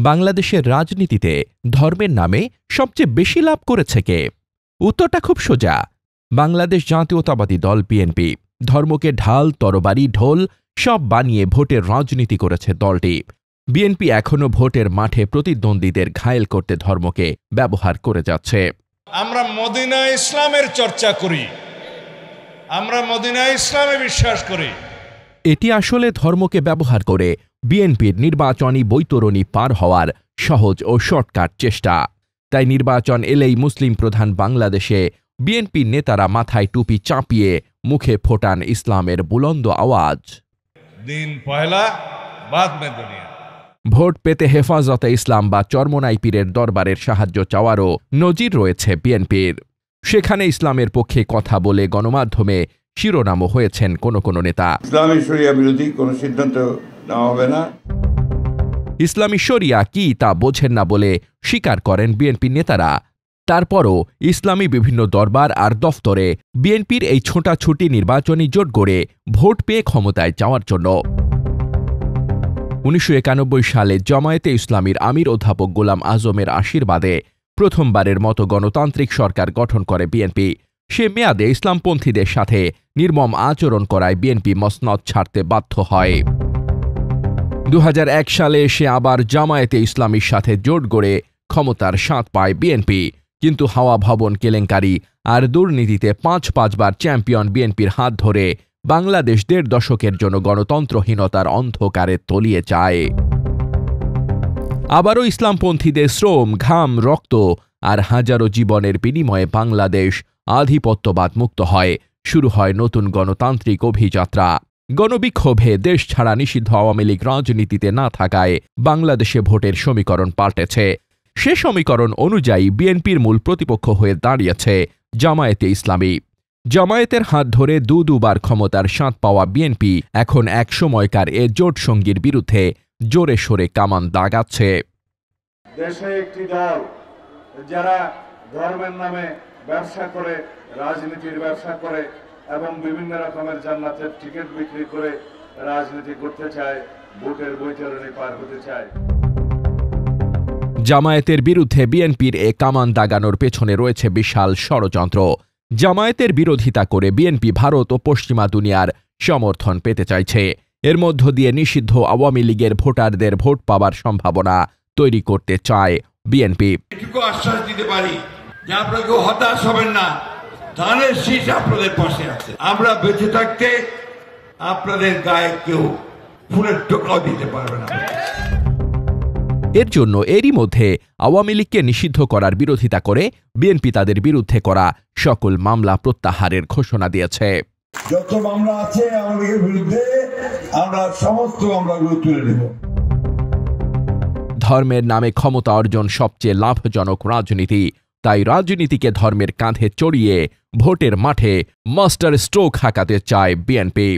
বাংলাদেশের রাজনীতিতে ধর্মের নামে সবচেয়ে বেশি লাভ করেছে কে? উত্তরটা খুব সোজা। বাংলাদেশ জাতীয়তাবাদী দল বিএনপি। ধর্মকে ঢাল, তরবারি, ঢোল সব বানিয়ে ভোটের রাজনীতি করেছে দলটি। বিএনপি এখনও ভোটের মাঠে প্রতিদ্বন্দ্বীদের ঘায়েল করতে ধর্মকে ব্যবহার করে যাচ্ছে। আমরা মদিনা ইসলামের চর্চা করি, আমরা মদিনা ইসলামে বিশ্বাস করি। এটি আসলে ধর্মকে ব্যবহার করে বিএনপির নির্বাচনী বৈতরণী পার হওয়ার সহজ ও শর্টকাট চেষ্টা। তাই নির্বাচন এলেই মুসলিম প্রধান বাংলাদেশে বিএনপি নেতারা মাথায় টুপি চাপিয়ে মুখে ফোটান ইসলামের বুলন্দ আওয়াজ। দিন পয়লা বাদ মে দুনিয়া। ভোট পেতে হেফাজতে ইসলাম বা চরমোনাই পীরের দরবারের সাহায্য চাওয়ারও নজির রয়েছে বিএনপির। সেখানে ইসলামের পক্ষে কথা বলে গণমাধ্যমে শিরোনামও হয়েছেন কোনো নেতা। ইসলামী শরিয়া বিরোধী কোনো সিদ্ধান্ত নেওয়া হবে না। ইসলামী শরিয়া কি তা বোঝেন না বলে স্বীকার করেন বিএনপি নেতারা। তারপরও ইসলামী বিভিন্ন দরবার আর দফতরে বিএনপির এই ছোটাছুটি নির্বাচনী জোট গড়ে ভোট পেয়ে ক্ষমতায় যাওয়ার জন্য। ১৯৯১ সালে জামায়াতে ইসলামীর আমির অধ্যাপক গোলাম আজমের আশীর্বাদে প্রথমবারের মতো গণতান্ত্রিক সরকার গঠন করে বিএনপি। সে মেয়াদে ইসলামপন্থীদের সাথে নির্মম আচরণ করায় বিএনপি মসনদ ছাড়তে বাধ্য হয়। ২০০১ সালে এসে আবার জামায়াতে ইসলামীর সাথে জোট গড়ে ক্ষমতার স্বাদ পায় বিএনপি। কিন্তু হাওয়া ভবন কেলেঙ্কারি আর দুর্নীতিতে পাঁচবার চ্যাম্পিয়ন বিএনপির হাত ধরে বাংলাদেশ ১.৫ দশকের জন্য গণতন্ত্রহীনতার অন্ধকারে তলিয়ে যায়। আবারও ইসলামপন্থীদের শ্রম, ঘাম, রক্ত আর হাজারো জীবনের বিনিময়ে বাংলাদেশ আধিপত্যবাদ মুক্ত হয়। শুরু হয় নতুন গণতান্ত্রিক অভিযাত্রা। গণবিক্ষোভে দেশ ছাড়া নিষিদ্ধ আওয়ামী লীগ রাজনীতিতে না থাকায় বাংলাদেশে ভোটের সমীকরণ পাল্টেছে। সে সমীকরণ অনুযায়ী বিএনপির মূল প্রতিপক্ষ হয়ে দাঁড়িয়েছে জামায়াতে ইসলামী। জামায়াতের হাত ধরে দুবার ক্ষমতার স্বাদ পাওয়া বিএনপি এখন এক সময়কার এ জোট সঙ্গীর বিরুদ্ধে জোরে সোরে কামান দাগাচ্ছে। দেশে একটি দল যারা ধর্মের নামে ব্যবসা করে, রাজনীতির ব্যবসা করে এবং বিভিন্ন রকমের জান্নাতের টিকিট বিক্রি করে রাজনীতি করতে চায়, ভোটের বৈতরণী পার হতে চায়। জামায়াতের বিরুদ্ধে বিএনপির এ কামান দাগানোর পেছনে রয়েছে বিশাল ষড়যন্ত্র। জামায়াতের বিরোধিতা করে বিএনপি ভারত ও পশ্চিমা দুনিয়ার সমর্থন পেতে চাইছে। এর মধ্য দিয়ে নিষিদ্ধ আওয়ামী লীগের ভোটারদের ভোট পাওয়ার সম্ভাবনা তৈরি করতে চায় বিএনপি। এটুকু আশ্বাস দিতে পারি যে আপনারা কেউ হতাশ হবেন না, ধানের শীষ আপনাদের পাশে আছে। আমরা বেঁচে থাকতে আপনাদের গায়ে কেউ ফুলের টোকাও দিতে পারবে না। এর জন্য এরই মধ্যে আওয়ামী লীগকে নিষিদ্ধ করার বিরোধিতা করে বিএনপি তাদের বিরুদ্ধে করা সকল মামলা প্রত্যাহারের ঘোষণা দিয়েছে। যত মামলা আছে আওয়ামী লীগের বিরুদ্ধে আমরা সমস্ত মামলাগুলো তুলে নেব। ধর্মের নামে ক্ষমতা অর্জন সবচেয়ে লাভজনক রাজনীতি। তাই রাজনীতিকে ধর্মের কাঁধে চড়িয়ে ভোটের মাঠে মাস্টার স্ট্রোক হাঁকাতে চায় বিএনপি।